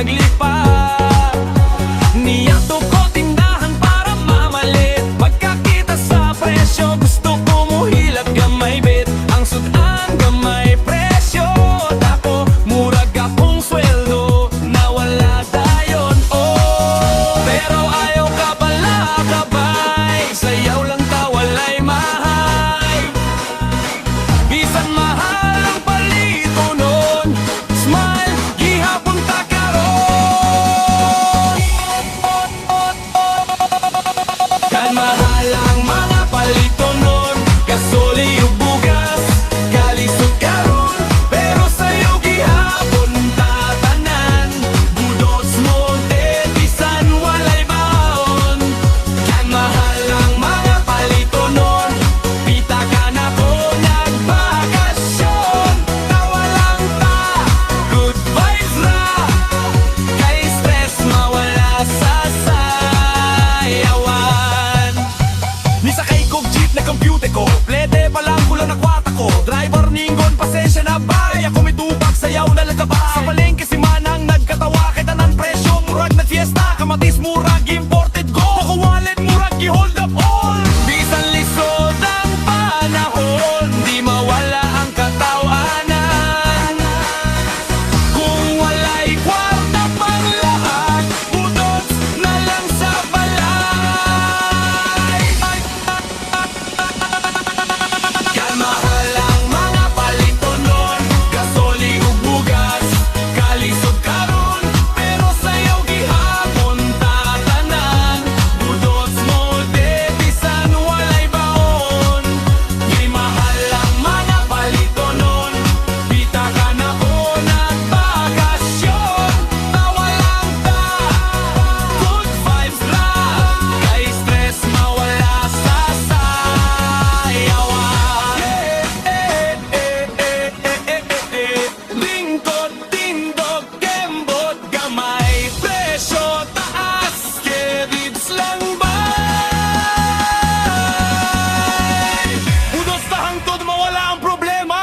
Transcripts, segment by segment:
naglipat. Niyato ko tindahan para mamalit. Pagkakita sa presyo, gusto ko muhilap gamay bit. Ang sudan gamay presyo, tako murag akong sweldo. Nawala dayon, oh. Pero ayaw ka pala kabay, sayaw lang ta walay mahay. Bisan mahal ang palito nun, smile gihapon ta karon. Kan mahal ang mga palito nun, gasoli ug bugas, kalisod karon. Pero sayo gihapon ta tanan, budos mo bisan walay baon. Kan mahal ang mga palito nun, pita ka na ko nagbakasyon. Tawa lang ta, good vibes ra, kay stress mawala sa sayawan. Nisakay kog jeep na compute ko, plete pa lang kulang na kwata ko. Driver ningon pasensya na bay, ako may tubak sayaw na lagkabay. Sa palengke si Manang nagkatawa kay tanan presyo, murag na fiesta, kamatis murag imported go. Ako wallet murag i-hold up all. Bisan lisod ang panahon, di mawala ang katawanan. Kung walay kwarta pang lahat, budots na lang sa balay. Kan mahal ang mga palito nun, gasoli ug bugas, kalisod karon. Pero sayaw gihapon ta tanan, budots mo bisan walay baon. Di mahal ang mga palito nun, pita ka na ko nagbakasyon. Tawa lang ta, good vibes ra, kay stress mawala sa sayawan. Lingkod, tindog, kembot, gamay, presyo, taas, keribs lang bay. Budos na hangtod mawala ang problema.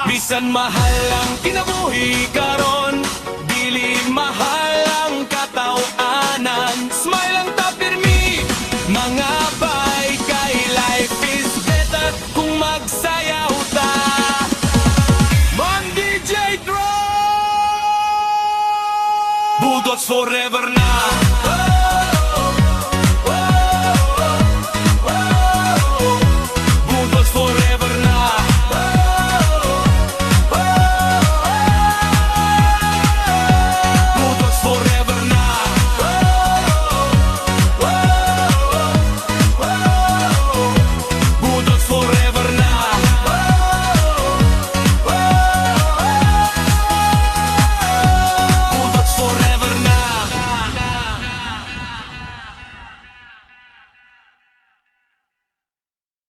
Bisan mahal ang kinabuhi karon, dili mahal ang katawanan. Smile lang ta pirmi, mga bay, kay life is better kung magsayaw ta. Man DJ Drum, budots forever na.